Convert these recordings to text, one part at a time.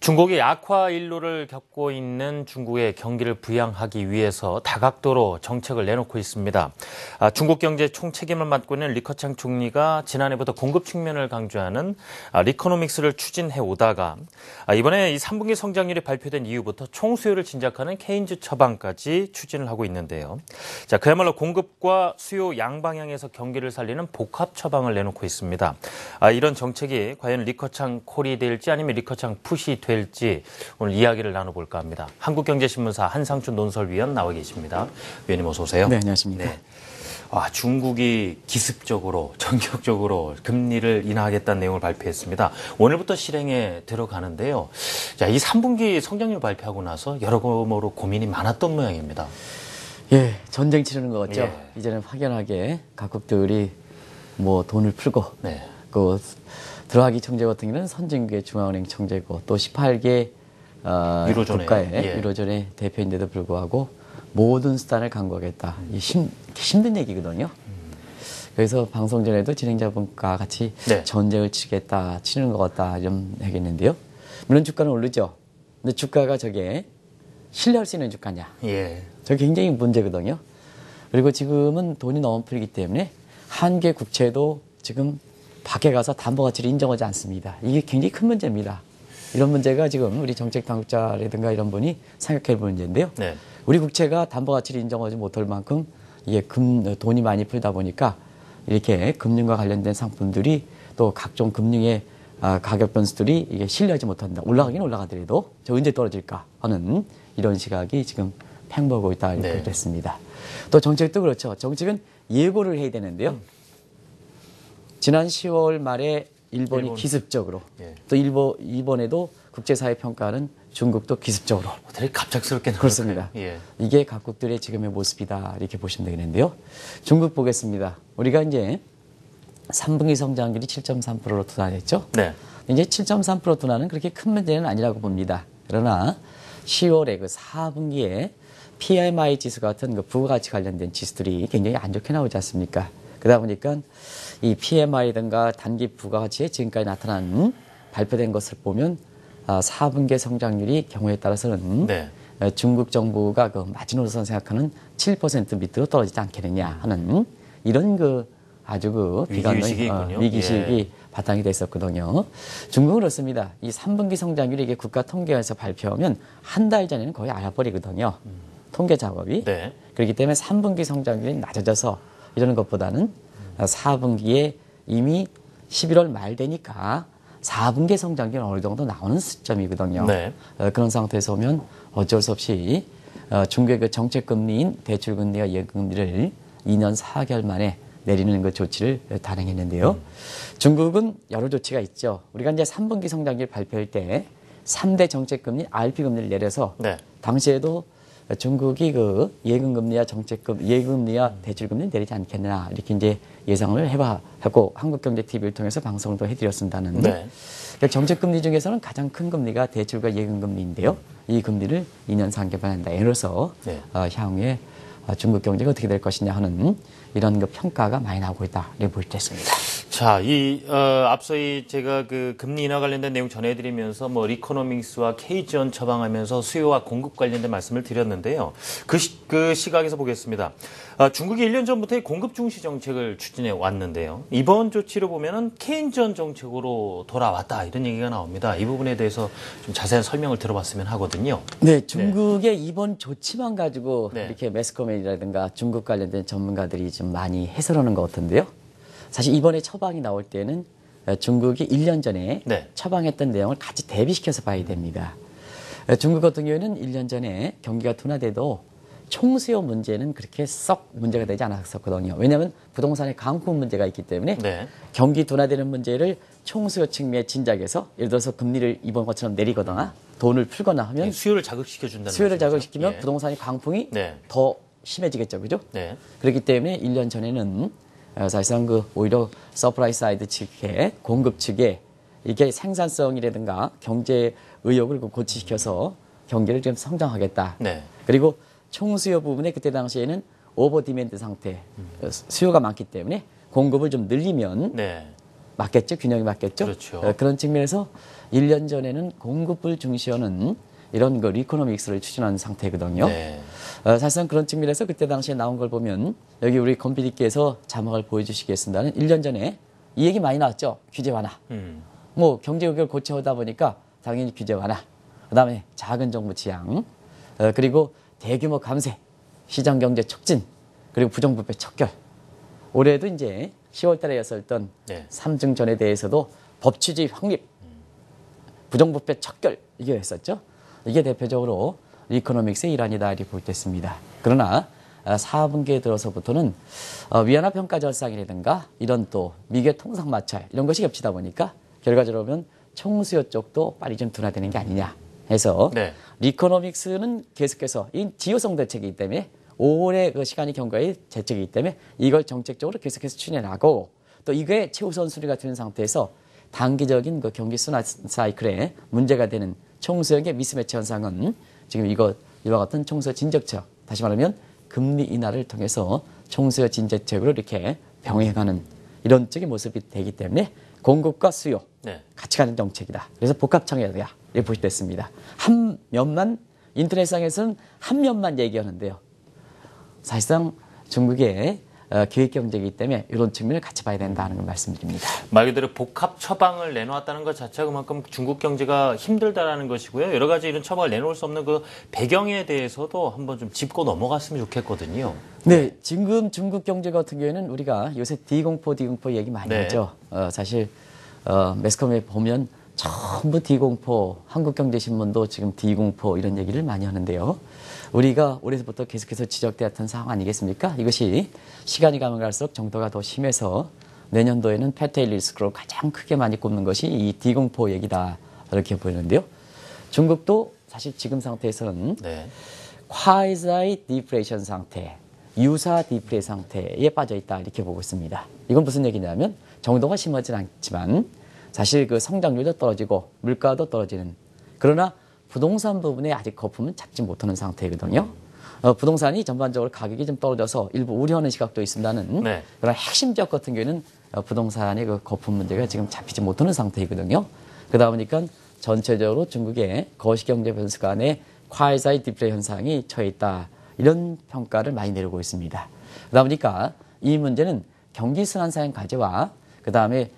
중국이 악화 일로를 겪고 있는 중국의 경기를 부양하기 위해서 다각도로 정책을 내놓고 있습니다. 중국 경제 총책임을 맡고 있는 리커창 총리가 지난해부터 공급 측면을 강조하는 리코노믹스를 추진해 오다가 이번에 이 3분기 성장률이 발표된 이후부터 총수요를 진작하는 케인즈 처방까지 추진을 하고 있는데요. 그야말로 공급과 수요 양방향에서 경기를 살리는 복합 처방을 내놓고 있습니다. 이런 정책이 과연 리커창 콜이 될지 아니면 리커창 푸시 될지 오늘 이야기를 나눠볼까 합니다. 한국경제신문사 한상춘 논설위원 나와 계십니다. 위원님 어서 오세요. 네, 안녕하십니까. 네. 중국이 기습적으로 전격적으로 금리를 인하하겠다는 내용을 발표했습니다. 오늘부터 실행에 들어가는데요. 이 3분기 성장률 발표하고 나서 여러모로 고민이 많았던 모양입니다. 예, 전쟁 치르는 것 같죠. 예. 이제는 확연하게 각국들이 돈을 풀고 네. 들어가기 청재 같은 경우는 선진국의 중앙은행 청재고 또 18개 국가의 유로존의 대표인데도 불구하고 모든 수단을 강구하겠다. 힘든 얘기거든요. 그래서 방송 전에도 진행자분과 같이 전쟁을 치르는 것 같다 이런 얘기했는데요. 물론 주가는 오르죠. 근데 주가가 저게 신뢰할 수 있는 주가냐. 예. 저게 굉장히 문제거든요. 그리고 지금은 돈이 너무 풀리기 때문에 한개 국채도 지금 밖에 가서 담보가치를 인정하지 않습니다. 이게 굉장히 큰 문제입니다. 이런 문제가 지금 우리 정책 당국자라든가 이런 분이 생각해 볼 문제인데요. 네. 우리 국채가 담보가치를 인정하지 못할 만큼 이게 돈이 많이 풀다 보니까 이렇게 금융과 관련된 상품들이 또 각종 금융의 가격 변수들이 이게 신뢰하지 못한다. 올라가긴 올라가더라도 저 언제 떨어질까 하는 이런 시각이 지금 팽보고 있다 이렇게 됐습니다. 또 정책도 그렇죠. 정책은 예고를 해야 되는데요. 지난 10월 말에 일본이 기습적으로 또 이번에도 국제사회 평가는 중국도 기습적으로 되게 갑작스럽게 그렇습니다. 이게 각국들의 지금의 모습이다 이렇게 보시면 되겠는데요. 중국 보겠습니다. 우리가 이제 3분기 성장률이 7.3%로 둔화됐죠. 네. 이제 7.3% 둔화는 그렇게 큰 문제는 아니라고 봅니다. 그러나 10월에 4분기에 PMI 지수 같은 부가가치 관련된 지수들이 굉장히 안 좋게 나오지 않습니까? 그러다 보니까 이 PMI든가 단기 부가가치에 지금까지 나타난 발표된 것을 보면 4분기 성장률이 경우에 따라서는 중국 정부가 마지노선 생각하는 7% 밑으로 떨어지지 않겠느냐 하는 이런 아주 위기의식이 바탕이 됐었거든요. 중국은 그렇습니다. 이 3분기 성장률이 이게 국가 통계에서 발표하면 한 달 전에는 거의 알아버리거든요. 통계 작업이. 그렇기 때문에 3분기 성장률이 낮아져서 이러는 것보다는 4분기에 이미 11월 말 되니까 4분기 성장률이 어느 정도 나오는 시점이거든요. 그런 상태에서 오면 어쩔 수 없이 중국의 정책금리인 대출금리와 예금리를 2년 4개월 만에 내리는 조치를 단행했는데요. 중국은 여러 조치가 있죠. 우리가 이제 3분기 성장률 발표할 때 3대 정책금리 RP금리를 내려서 당시에도 중국이 예금금리와 예금리와 대출금리를 내리지 않겠나 이렇게 이제 예상을 해봤고 한국경제TV를 통해서 방송도 해드렸습니다는. 정책금리 중에서는 가장 큰 금리가 대출과 예금금리인데요. 이 금리를 2년 3개월 한다. 이로써 향후에 중국 경제가 어떻게 될 것이냐 하는 이런 평가가 많이 나오고 있다 이렇게 볼 수 있습니다. 자, 앞서 제가 금리 인하 관련된 내용 전해드리면서 리코노믹스와 K지원 처방하면서 수요와 공급 관련된 말씀을 드렸는데요. 그 시각에서 보겠습니다. 중국이 1년 전부터 공급 중시 정책을 추진해 왔는데요. 이번 조치로 보면은 케인지원 정책으로 돌아왔다 이런 얘기가 나옵니다. 이 부분에 대해서 좀 자세한 설명을 들어봤으면 하거든요. 네, 중국의 이번 조치만 가지고 이렇게 매스컴이라든가 중국 관련된 전문가들이 좀 많이 해설하는 것 같은데요. 사실 이번에 처방이 나올 때는 중국이 1년 전에 처방했던 내용을 같이 대비시켜서 봐야 됩니다. 중국 같은 경우에는 1년 전에 경기가 둔화돼도 총수요 문제는 그렇게 썩 문제가 되지 않았었거든요. 왜냐하면 부동산의 강풍 문제가 있기 때문에 경기 둔화되는 문제를 총수요 측면에 진작해서 예를 들어서 금리를 이번 것처럼 내리거나 돈을 풀거나 하면 수요를 자극시켜준다는 수요를 자극시키면 부동산의 강풍이 더 심해지겠죠. 그죠? 그렇기 때문에 1년 전에는 사실상 오히려 서프라이 사이드 측에 공급 측에 이게 생산성이라든가 경제 의욕을 고취시켜서 경기를 좀 성장하겠다. 그리고 총수요 부분에 그때 당시에는 오버 디맨드 상태, 수요가 많기 때문에 공급을 좀 늘리면 맞겠죠? 균형이 맞겠죠? 그렇죠. 그런 측면에서 1년 전에는 공급을 중시하는 이런 그 리코노믹스를 추진하는 상태거든요. 네. 사실상 그런 측면에서 그때 당시에 나온 걸 보면 여기 우리 권 PD께서 자막을 보여주시겠습니다는 1년 전에 이 얘기 많이 나왔죠. 규제 완화. 뭐 경제 의결 고쳐오다 보니까 당연히 규제 완화. 그다음에 작은 정부 지향. 그리고 대규모 감세. 시장 경제 촉진. 그리고 부정부패 척결. 올해도 이제 10월 달에 였었던 네. 삼중전에 대해서도 법치주의 확립. 부정부패 척결. 이게 했었죠. 이게 대표적으로 이코노믹스의 일환이다 이렇게 볼 때 있습니다. 그러나 4분기에 들어서부터는 위안화 평가 절상이라든가 이런 또 미개 통상 마찰 이런 것이 겹치다 보니까 결과적으로 보면 총수요 쪽도 빨리 좀 둔화되는 게 아니냐 해서 네. 리코노믹스는 계속해서 이 지효성 대책이기 때문에 5월의 그 시간이 경과의 대책이기 때문에 이걸 정책적으로 계속해서 추진하고 또 이게 최우선 순위가 되는 상태에서 단기적인 그 경기 순환 사이클에 문제가 되는 총수역의 미스매치 현상은 지금 이와 같은 총수요 진적책, 다시 말하면 금리 인하를 통해서 총수요 진적책으로 이렇게 병행하는 이런 쪽의 모습이 되기 때문에 공급과 수요 네. 같이 가는 정책이다. 그래서 복합청약이다. 이렇게 보실 때 있습니다. 한 면만 인터넷상에서는 한 면만 얘기하는데요. 사실상 중국의 기획경제이기 때문에 이런 측면을 같이 봐야 된다는 걸 말씀드립니다. 말 그대로 복합 처방을 내놓았다는 것 자체가 그만큼 중국 경제가 힘들다라는 것이고요. 여러 가지 이런 처방을 내놓을 수 없는 그 배경에 대해서도 한번 좀 짚고 넘어갔으면 좋겠거든요. 네, 지금 중국 경제 같은 경우에는 우리가 요새 D공포 얘기 많이 네. 하죠. 사실 매스컴에 보면 전부 D공포, 한국경제신문도 지금 D공포 이런 얘기를 많이 하는데요. 우리가 올해부터 계속해서 지적되었던 상황 아니겠습니까? 이것이 시간이 가면 갈수록 정도가 더 심해서 내년도에는 패테일 리스크로 가장 크게 많이 꼽는 것이 이 D공포 얘기다 이렇게 보이는데요. 중국도 사실 지금 상태에서는 네. 콰이자이 디프레이션 상태, 유사 디프레 상태에 빠져 있다 이렇게 보고 있습니다. 이건 무슨 얘기냐면 정도가 심하진 않지만 사실 그 성장률도 떨어지고 물가도 떨어지는 그러나 부동산 부분에 아직 거품은 잡지 못하는 상태거든요. 부동산이 전반적으로 가격이 좀 떨어져서 일부 우려하는 시각도 있습니다는 네. 그런 핵심 지역 같은 경우에는 부동산의 그 거품 문제가 지금 잡히지 못하는 상태이거든요. 그러다 보니까 전체적으로 중국의 거시경제 변수 간에 콰이자이 디프레 현상이 처해 있다. 이런 평가를 많이 내리고 있습니다. 그러다 보니까 이 문제는 경기 순환사행 과제와 그다음에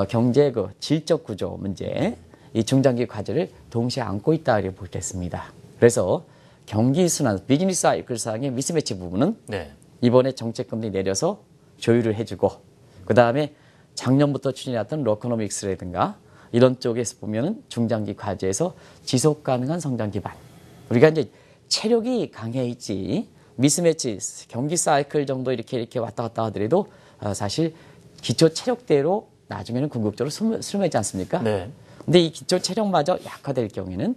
경제 그 질적 구조 문제, 이 중장기 과제를 동시에 안고 있다 이렇게 볼 때 있습니다. 그래서 경기 순환, 비즈니스 사이클상의 미스매치 부분은 네. 이번에 정책 금리 내려서 조율을 해주고 그다음에 작년부터 추진해왔던 로코노믹스라든가 이런 쪽에서 보면은 중장기 과제에서 지속 가능한 성장 기반. 우리가 이제 체력이 강해 있지 미스매치 경기 사이클 정도 이렇게 왔다 갔다 하더라도 사실 기초 체력대로 나중에는 궁극적으로 수렴하지 않습니까? 네. 근데 이 기초 체력마저 약화될 경우에는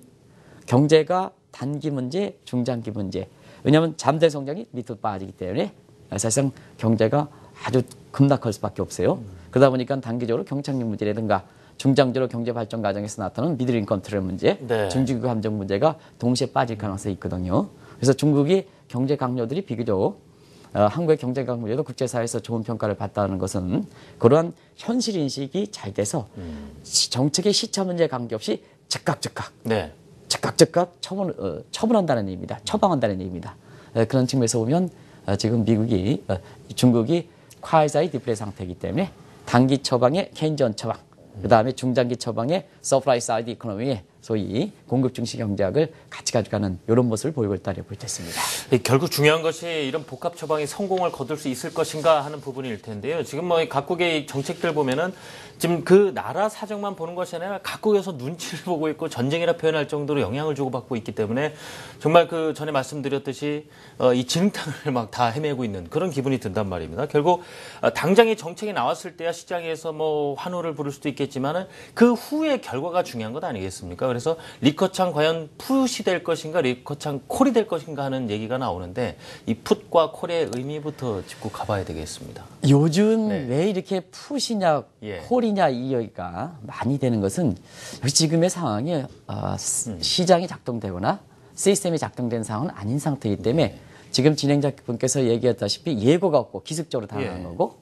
경제가 단기 문제, 중장기 문제. 왜냐하면 잠재 성장이 밑으로 빠지기 때문에 사실상 경제가 아주 급락할 수밖에 없어요. 그러다 보니까 단기적으로 경착륙 문제라든가 중장기로 경제 발전 과정에서 나타나는 미들 인컴 트롤 문제, 네. 중증 감정 문제가 동시에 빠질 가능성이 있거든요. 그래서 중국이 경제 강요들이 비교적 한국의 경제 강요도 국제사회에서 좋은 평가를 받다는 것은 그러한 현실 인식이 잘 돼서 정책의 시차 문제에 관계없이 즉각 네. 처분한다는 얘기입니다. 처방한다는 얘기입니다. 그런 측면에서 보면 지금 중국이 콰이자이 디프레 상태이기 때문에 단기 처방의 케인전 처방, 그 다음에 중장기 처방의 서프라이 사이드 이코노미의 소위 공급 중시 경제학을 같이 가져가는 이런 모습을 보이고 있다고 볼 수 있습니다. 결국 중요한 것이 이런 복합 처방이 성공을 거둘 수 있을 것인가 하는 부분일 텐데요. 지금 뭐 각국의 정책들 보면은 지금 그 나라 사정만 보는 것이 아니라 각국에서 눈치를 보고 있고 전쟁이라 표현할 정도로 영향을 주고받고 있기 때문에 정말 그 전에 말씀드렸듯이 이 진흙탕을 막 다 헤매고 있는 그런 기분이 든단 말입니다. 결국 당장의 정책이 나왔을 때야 시장에서 뭐 환호를 부를 수도 있겠지만은 그 후의 결과가 중요한 것 아니겠습니까? 그래서 리커창 과연 풋이 될 것인가 리커창 콜이 될 것인가 하는 얘기가 나오는데 이 풋과 콜의 의미부터 짚고 가봐야 되겠습니다. 요즘 네. 왜 이렇게 풋이냐 예. 콜이냐 이 얘기가 많이 되는 것은 지금의 상황이 시장이 작동되거나 시스템이 작동된 상황은 아닌 상태이기 때문에 지금 진행자분께서 얘기했다시피 예고가 없고 기습적으로 당하는 예. 거고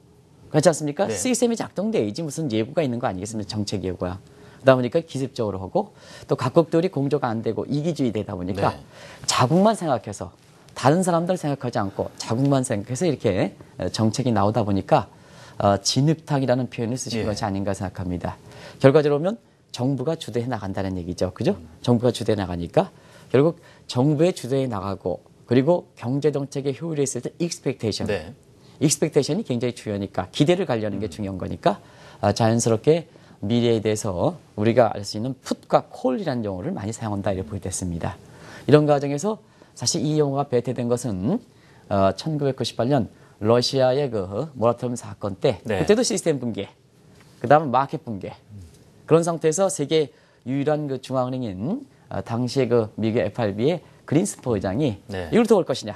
그렇지 않습니까? 네. 시스템이 작동돼야지 무슨 예고가 있는 거 아니겠습니까? 정책 예고야. 그러다 보니까 기습적으로 하고 또 각국들이 공조가 안 되고 이기주의 되다 보니까 네. 자국만 생각해서 다른 사람들 생각하지 않고 자국만 생각해서 이렇게 정책이 나오다 보니까 진흙탕이라는 표현을 쓰신 예. 것이 아닌가 생각합니다. 결과적으로 보면 정부가 주도해 나간다는 얘기죠. 그죠? 정부가 주도해 나가니까 결국 정부의 주도해 나가고 그리고 경제정책의 효율에 있을 때 expectation. 네. 익스펙테이션이 굉장히 중요하니까 기대를 가려는 게 중요한 거니까 자연스럽게 미래에 대해서 우리가 알 수 있는 풋과 콜이라는 용어를 많이 사용한다 이렇게 보겠습니다. 이런 과정에서 사실 이 용어가 배태된 것은 1998년 러시아의 그 모라토리엄 사건 때 네. 그때도 시스템 붕괴, 그다음에 마켓 붕괴 그런 상태에서 세계 유일한 그 중앙은행인 당시의 그 미국 FRB의 그린스퍼 의장이 네. 이걸 도울 것이냐.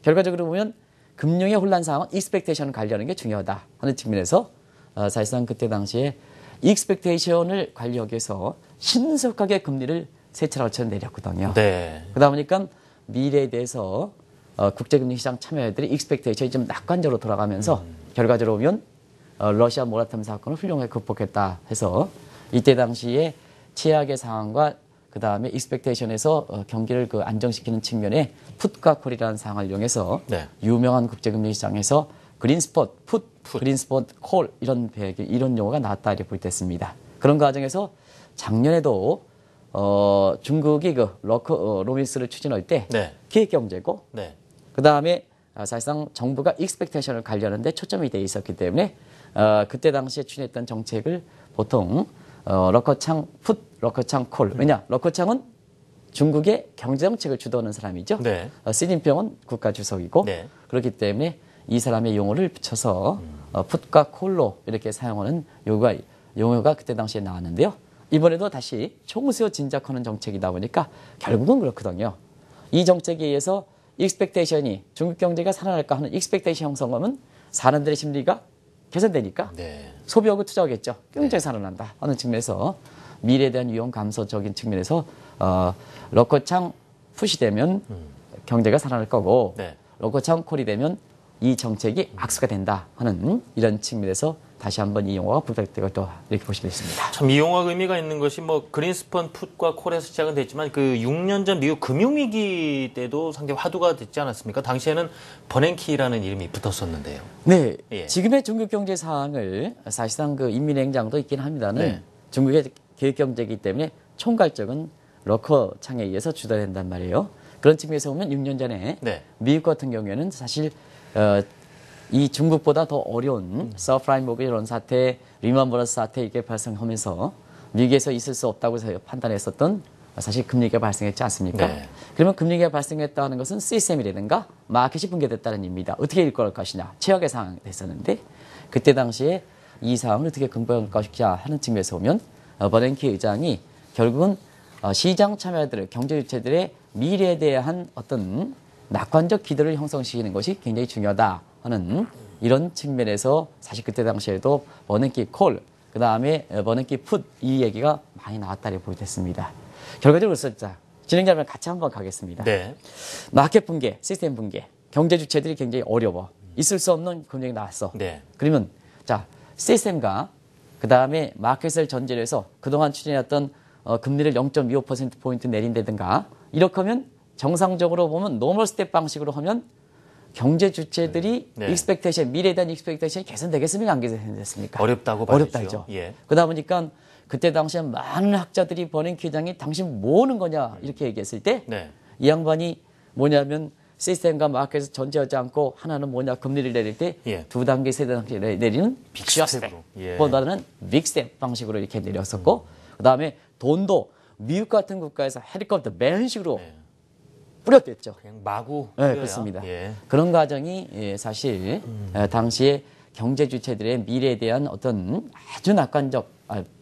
결과적으로 보면 금융의 혼란 상황은 익스펙테이션을 관리하는 게 중요하다 하는 측면에서 사실상 그때 당시에 익스펙테이션을 관리하기 위해서 신속하게 금리를 세 차례 걸쳐 내렸거든요. 네. 그러다 보니까 미래에 대해서 국제금융시장 참여자들이 익스펙테이션이 좀 낙관적으로 돌아가면서 결과적으로 보면 러시아 모라토리엄 사건을 훌륭하게 극복했다 해서 이때 당시에 최악의 상황과 그 다음에 익스펙테이션에서 경기를 그 안정시키는 측면에 풋과 콜이라는 상황을 이용해서 네. 유명한 국제금융시장에서 그린스폿, 그린스폿, 콜 이런 용어가 나왔다 이렇게 볼 때 있습니다. 그런 과정에서 작년에도 중국이 그 로미스를 추진할 때 네. 기획경제고 네. 그 다음에 사실상 정부가 익스펙테이션을 관리하는데 초점이 돼 있었기 때문에 그때 당시에 추진했던 정책을 보통 러커창 풋, 러커창 콜. 왜냐? 러커창은 중국의 경제정책을 주도하는 사람이죠. 네. 시진핑은 국가주석이고 네. 그렇기 때문에 이 사람의 용어를 붙여서 풋과 콜로 이렇게 사용하는 용어가 그때 당시에 나왔는데요. 이번에도 다시 총수요 진작하는 정책이다 보니까 결국은 그렇거든요. 이 정책에 의해서 익스펙테이션이 중국 경제가 살아날까 하는 익스펙테이션 형성하면 사람들의 심리가 개선되니까 네. 소비하고 투자하겠죠. 경제 살아난다 하는 측면에서 미래에 대한 위험 감소적인 측면에서 러커창 풋이 되면 경제가 살아날 거고 네. 러커창 콜이 되면 이 정책이 악수가 된다 하는 이런 측면에서 다시 한번 이 용어가 부각되었다 이렇게 보시면 되겠습니다. 참 이 용어가 의미가 있는 것이 뭐 그린스펀 풋과 콜에서 시작은 됐지만 그 6년 전 미국 금융위기 때도 상당히 화두가 됐지 않았습니까? 당시에는 버냉키라는 이름이 붙었었는데요. 네, 예. 지금의 중국 경제 상황을 사실상 그 인민행장도 있긴 합니다는 네. 중국의 계획 경제이기 때문에 총괄적은 러커창에 의해서 주도된단 말이에요. 그런 측면에서 보면 6년 전에 네. 미국 같은 경우에는 사실 이 중국보다 더 어려운 서프라임 모기지 런 사태, 리먼 브러더스 사태 이게 발생하면서 미국에서 있을 수 없다고 판단했었던 사실 금리가 발생했지 않습니까? 네. 그러면 금리가 발생했다는 것은 시스템이라든가 마켓이 붕괴됐다는 의미입니다. 어떻게 일어날 것이냐. 최악의 상황이 됐었는데 그때 당시에 이 상황을 어떻게 극복할 것이냐 하는 측면에서 보면 버냉키 의장이 결국은 시장 참여자들, 경제 주체들의 미래에 대한 어떤 낙관적 기대를 형성시키는 것이 굉장히 중요하다 하는 이런 측면에서 사실 그때 당시에도 버냉키 콜, 그 다음에 버냉키 풋 이 얘기가 많이 나왔다고 보겠습니다. 결과적으로 그렇습니다. 진행자분 같이 한번 가겠습니다. 네. 마켓 붕괴, 시스템 붕괴, 경제 주체들이 굉장히 어려워. 있을 수 없는 금융이 나왔어. 네. 그러면 자 시스템과 그 다음에 마켓을 전제로 해서 그동안 추진했던 금리를 0.25%포인트 내린다든가 이렇게 하면 정상적으로 보면 노멀 스텝 방식으로 하면 경제 주체들이 네. 익스펙테이션, 미래에 대한 익스펙테이션이 개선되겠습니까? 안 개선됐습니까? 어렵다고 봐야죠. 어렵다 했죠. 예. 그러다 보니까 그때 당시에 많은 학자들이 버냉키 회장이 당신 뭐 하는 거냐 이렇게 얘기했을 때 이 네. 양반이 뭐냐면 시스템과 마켓에서 전제하지 않고 하나는 뭐냐 금리를 내릴 때 예. 두 단계, 세 단계 내리는 빅스텝 스텝으로. 예. 보다는 빅스텝 방식으로 이렇게 내렸었고 그다음에 돈도 미국 같은 국가에서 헬리콥터 매런 식으로 뿌렸댔죠. 그냥 마구. 네, 뿌려야. 그렇습니다. 예. 그런 과정이 사실 당시에 경제 주체들의 미래에 대한 어떤 아주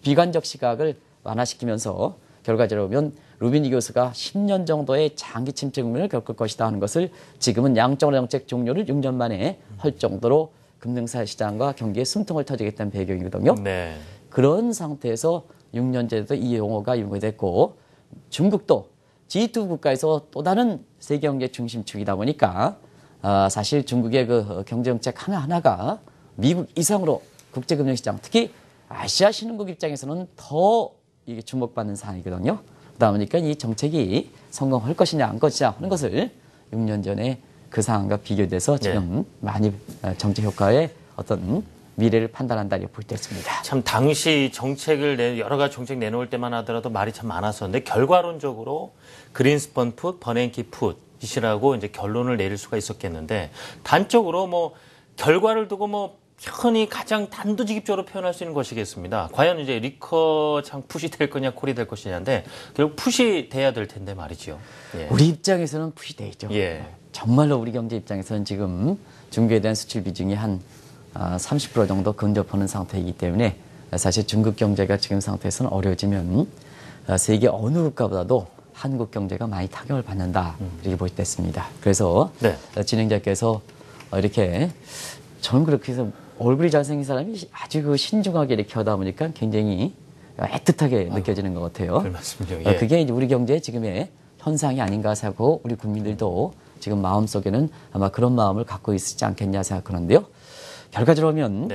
비관적 시각을 완화시키면서 결과적으로 보면 루비니 교수가 10년 정도의 장기 침체 국면을 겪을 것이다 하는 것을 지금은 양적완화 정책 종료를 6년 만에 할 정도로 금융사 시장과 경기에 숨통을 터지겠다는 배경이거든요. 네. 그런 상태에서 6년 전에도 이 용어가 연구됐고 중국도 G2 국가에서 또 다른 세계 경제 중심축이다 보니까 사실 중국의 그 경제 정책 하나하나가 미국 이상으로 국제금융시장, 특히 아시아 신흥국 입장에서는 더 이게 주목받는 사안이거든요. 그러다 보니까 이 정책이 성공할 것이냐 안 것이냐 하는 것을 6년 전에 그 상황과 비교돼서 지금 많이 정책 효과의 어떤 미래를 판단한다 이렇게 볼 때 있습니다. 참 당시 정책을 여러 가지 정책 내놓을 때만 하더라도 말이 참 많았었는데 결과론적으로 그린스펀 풋, 버냉키 풋이라고 이제 결론을 내릴 수가 있었겠는데 단적으로 뭐 결과를 두고 뭐 편히 가장 단도직입적으로 표현할 수 있는 것이겠습니다. 과연 이제 리커창 풋이 될 거냐 콜이 될 것이냐인데 결국 풋이 돼야 될 텐데 말이죠. 예. 우리 입장에서는 풋이 돼야죠. 예. 정말로 우리 경제 입장에서는 지금 중국에 대한 수출 비중이 한 30% 정도 근접하는 상태이기 때문에 사실 중국 경제가 지금 상태에서는 어려워지면 세계 어느 국가보다도 한국 경제가 많이 타격을 받는다 이렇게 볼 때 있습니다. 그래서 진행자께서 이렇게 저는 그렇게 해서 얼굴이 잘생긴 사람이 아주 그 신중하게 이렇게 하다 보니까 굉장히 애틋하게 느껴지는 것 같아요. 그 말씀이죠. 예. 그게 이제 우리 경제의 지금의 현상이 아닌가 생각하고 우리 국민들도 지금 마음속에는 아마 그런 마음을 갖고 있지 않겠냐 생각하는데요. 결과적으로 보면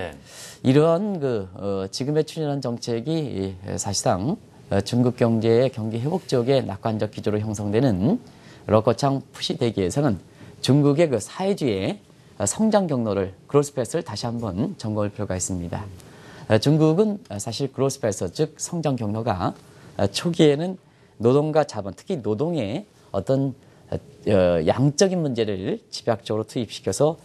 이러한 지금의 추진한 정책이 사실상 중국 경제의 경기 회복 쪽에 낙관적 기조로 형성되는 러커창 풋이 되기 위해서는 중국의 그 사회주의의 성장 경로를 그로스 패스를 다시 한번 점검할 필요가 있습니다. 중국은 사실 그로스 패스 즉 성장 경로가 초기에는 노동과 자본 특히 노동의 어떤 양적인 문제를 집약적으로 투입시켜서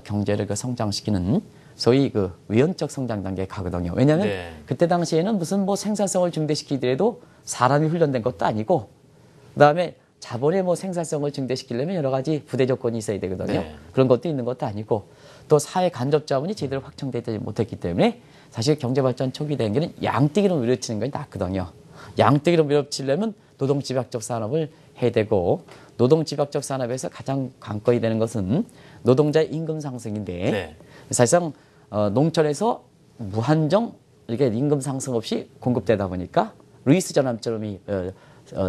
경제를 성장시키는 소위 그 위헌적 성장 단계에 가거든요. 왜냐하면 그때 당시에는 무슨 뭐 생산성을 증대시키더라도 사람이 훈련된 것도 아니고 그다음에 자본의 뭐 생산성을 증대시키려면 여러 가지 부대 조건이 있어야 되거든요. 그런 것도 있는 것도 아니고 또 사회 간접 자본이 제대로 확충되지 못했기 때문에 사실 경제 발전 초기 단계는 양떼기로 밀어치는 것이 낫거든요. 양떼기로 밀어치려면 노동 집약적 산업을 해야 되고 노동 집약적 산업에서 가장 관건이 되는 것은 노동자의 임금 상승인데 사실상 농촌에서 무한정 이렇게 임금 상승 없이 공급되다 보니까 루이스 전환점이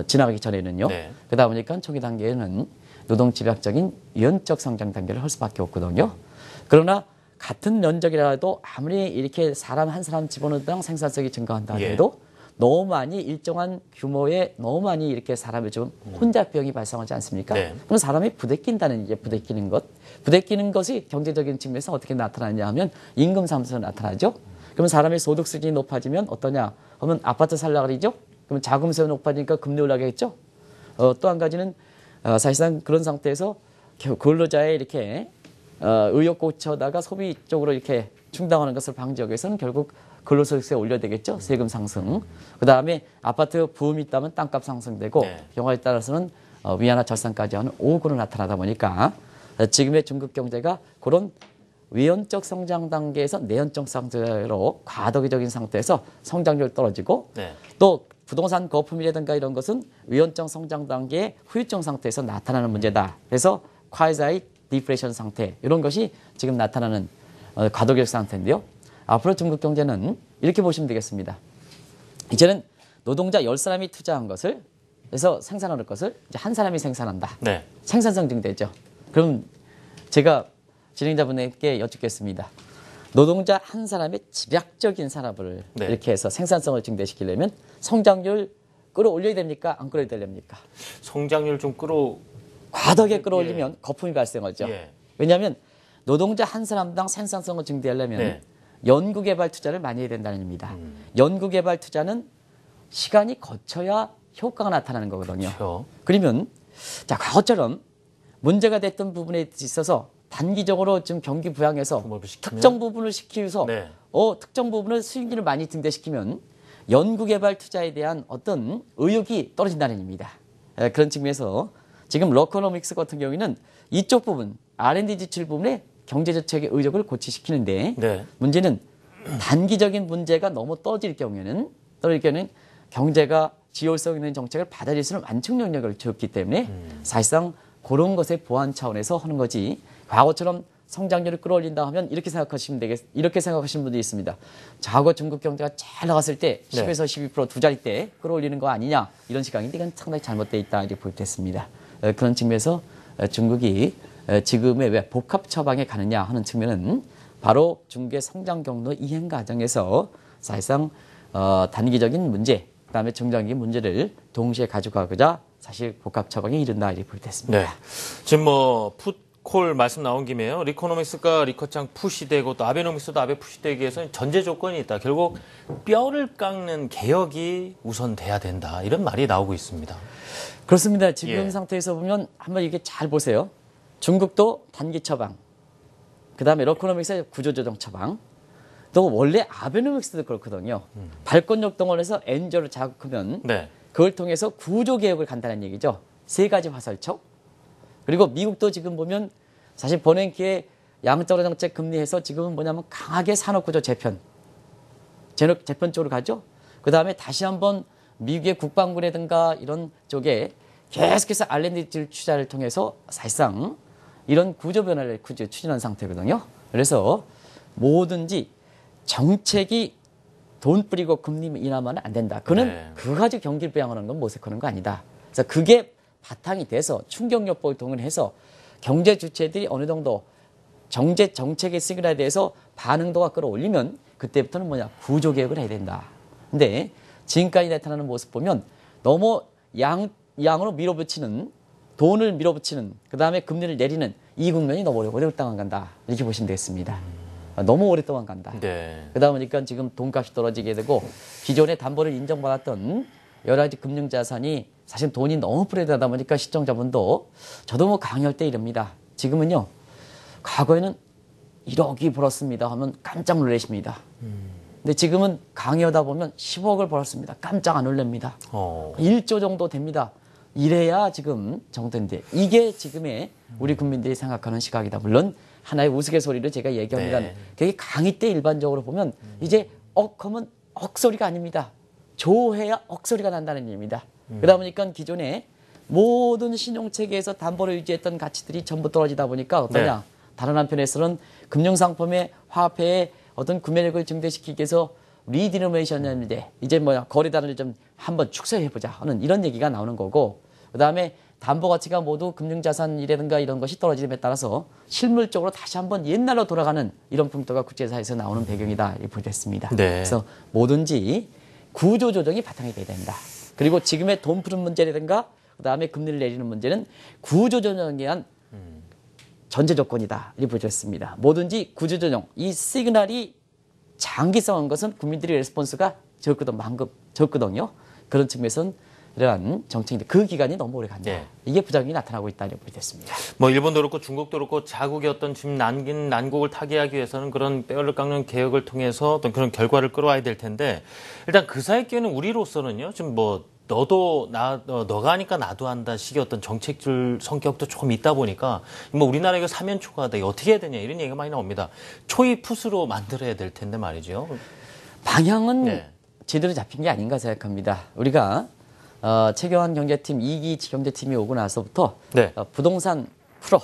지나가기 전에는요. 그러다 보니까 초기 단계에는 노동 집약적인 위헌적 성장 단계를 할 수밖에 없거든요. 그러나 같은 면적이라도 아무리 이렇게 사람 한 사람 집어넣어도 생산성이 증가한다 해도 너무 많이 일정한 규모의 너무 많이 이렇게 사람을 좀 혼잡병이 발생하지 않습니까? 그럼 사람이 부대낀다는 이제 부대끼는 것. 부대끼는 것이 경제적인 측면에서 어떻게 나타나냐 하면 임금 상승으로 나타나죠. 그러면 사람의 소득 수준이 높아지면 어떠냐 하면 아파트 살라 그러죠. 그러면 자금세가 높아지니까 금리 올라가겠죠. 또 한 가지는 사실상 그런 상태에서 근로자의 이렇게 의욕 고쳐다가 소비 쪽으로 이렇게 충당하는 것을 방지하기 위해서는 결국 근로소득세 올려야 되겠죠. 세금 상승. 그다음에 아파트 부음이 있다면 땅값 상승되고 경우에 따라서는 위안화 절상까지 하는 오구로 나타나다 보니까 지금의 중국 경제가 그런 위헌적 성장 단계에서 내연적 상태로 과도기적인 상태에서 성장률 떨어지고 또 부동산 거품이라든가 이런 것은 위헌적 성장 단계의 후유증 상태에서 나타나는 문제다. 그래서 콰이자이 디프레이션 상태 이런 것이 지금 나타나는 과도기적 상태인데요. 앞으로 중국 경제는 이렇게 보시면 되겠습니다. 이제는 노동자 10사람이 투자한 것을 그래서 생산할 것을 이제 한 사람이 생산한다. 생산성 증대죠. 그럼 제가 진행자분에게 여쭙겠습니다. 노동자 한 사람의 집약적인 산업을 이렇게 해서 생산성을 증대시키려면 성장률 끌어올려야 됩니까? 안 끌어야 됩니까? 성장률 좀 과도하게 끌어올리면 거품이 발생하죠. 왜냐하면 노동자 한 사람당 생산성을 증대하려면 연구개발 투자를 많이 해야 된다는 겁니다. 연구개발 투자는 시간이 거쳐야 효과가 나타나는 거거든요. 그러면 자 과거처럼 문제가 됐던 부분에 있어서 단기적으로 좀 경기 부양해서 특정 부분을 시키면서 특정 부분을 수익률을 많이 증대시키면 연구개발 투자에 대한 어떤 의욕이 떨어진다는 겁니다. 그런 측면에서 지금 러커노믹스 같은 경우에는 이쪽 부분 R&D 지출 부분에 경제정책의 의욕을 고취시키는데 문제는 단기적인 문제가 너무 떨어질 경우에는 경제가 지효성 있는 정책을 받아들일 수는 완충 영역을 줬기 때문에 사실상 그런 것의 보완 차원에서 하는 거지 과거처럼 성장률을 끌어올린다 하면 이렇게 생각하시면 이렇게 생각하시는 분들이 있습니다. 과거 중국 경제가 잘 나갔을 때 10에서 12% 두 자리 때 끌어올리는 거 아니냐 이런 시각인데 이건 상당히 잘못되어 있다 이렇게 보였습니다. 그런 측면에서 중국이 지금의 왜 복합 처방에 가느냐 하는 측면은 바로 중국의 성장 경로 이행 과정에서 사실상 단기적인 문제, 그다음에 중장기 문제를 동시에 가져가고자 사실 복합 처방에 이른다 이렇게 보겠습니다. 네. 지금 뭐 풋콜 말씀 나온 김에요. 리코노믹스가 리커창 푸시되고 또 아베노믹스도 아베 푸시되기 위해서는 전제 조건이 있다. 결국 뼈를 깎는 개혁이 우선 돼야 된다. 이런 말이 나오고 있습니다. 그렇습니다. 지금 예. 상태에서 보면 한번 이게 잘 보세요. 중국도 단기 처방, 그다음에 리코노믹스의 구조조정 처방, 또 원래 아베노믹스도 그렇거든요. 발권력 동원해서 엔저를 자극하면 네. 그걸 통해서 구조개혁을 간다는 얘기죠. 세 가지 화살촉. 그리고 미국도 지금 보면 사실 버냉키의 양적으로 정책 금리해서 지금은 뭐냐면 강하게 산업구조 재편 쪽으로 가죠. 그 다음에 다시 한번 미국의 국방부라든가 이런 쪽에 계속해서 R&D 투자를 통해서 사실상 이런 구조 변화를 추진한 상태거든요. 그래서 뭐든지 정책이 돈 뿌리고 금리 인하면 안 된다. 그는 네. 그거 가지고 경기를 부양하는 건 모색하는 거 아니다. 그래서 그게 바탕이 돼서 충격요법을 동원해서 경제 주체들이 어느 정도 정책의 시그널에 대해서 반응도가 끌어올리면 그때부터는 뭐냐 구조개혁을 해야 된다. 근데 지금까지 나타나는 모습 보면 너무 양으로 밀어붙이는 돈을 밀어붙이는 그다음에 금리를 내리는 이 국면이 너무 오랫동안 간다. 이렇게 보시면 되겠습니다. 너무 오랫동안 간다. 네. 그러다 보니까 지금 돈값이 떨어지게 되고 기존에 담보를 인정받았던 여러 가지 금융자산이 사실 돈이 너무 프레드하다 보니까 시청자분도 저도 뭐 강의할 때 이럽니다. 지금은요. 과거에는 1억이 벌었습니다 하면 깜짝 놀라십니다. 근데 지금은 강의하다 보면 10억을 벌었습니다. 깜짝 안 놀랍니다. 1조 정도 됩니다. 이래야 지금 정도인데 이게 지금의 우리 국민들이 생각하는 시각이다. 물론 하나의 우스갯소리를 제가 얘기합니다. 네. 그게 강의 때 일반적으로 보면 이제 억하면 억소리가 아닙니다. 조해야 억소리가 난다는 얘기입니다. 그러다 보니까 기존에 모든 신용체계에서 담보를 유지했던 가치들이 전부 떨어지다 보니까 어떠냐. 네. 다른 한편에서는 금융상품의 화폐의 어떤 구매력을 증대시키기 위해서 리디노메이션이었는데 이제 뭐야 거래단을 좀 한번 축소해보자 하는 이런 얘기가 나오는 거고 그 다음에 담보 가치가 모두 금융자산이라든가 이런 것이 떨어짐에 따라서 실물적으로 다시 한번 옛날로 돌아가는 이런 풍토가 국제사회에서 나오는 배경이다 이렇게 보겠습니다. 네. 그래서 뭐든지 구조조정이 바탕이 돼야 된다. 그리고 지금의 돈 푸는 문제라든가 그다음에 금리를 내리는 문제는 구조조정에 대한 전제 조건이다 이렇게 보겠습니다. 뭐든지 구조조정 이 시그널이 장기성한 것은 국민들의 레스폰스가 적거든요. 그런 측면에서는 이러한 정책인데 그 기간이 너무 오래 간다. 네. 이게 부작용이 나타나고 있다고 보겠습니다. 뭐 일본도 그렇고 중국도 그렇고 자국의 어떤 지금 난국을 타개하기 위해서는 그런 뼈를 깎는 개혁을 통해서 어떤 그런 결과를 끌어와야 될 텐데 일단 그 사이에 끼는 우리로서는요. 지금 뭐 너가 하니까 나도 한다 식의 어떤 정책줄 성격도 조금 있다 보니까 뭐 우리나라 이거 사면초가다 이거 어떻게 해야 되냐 이런 얘기가 많이 나옵니다. 초이 풋으로 만들어야 될 텐데 말이죠. 방향은 네. 제대로 잡힌 게 아닌가 생각합니다. 우리가 최경환 경제팀 2기 경제팀이 오고 나서부터 네. 부동산 풀어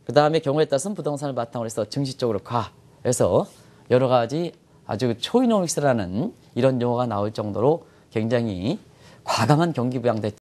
그 다음에 경우에 따라서는 부동산을 바탕으로 해서 증시 쪽으로 가 그래서 여러 가지 아주 초이노믹스라는 이런 용어가 나올 정도로 굉장히 과감한 경기 부양대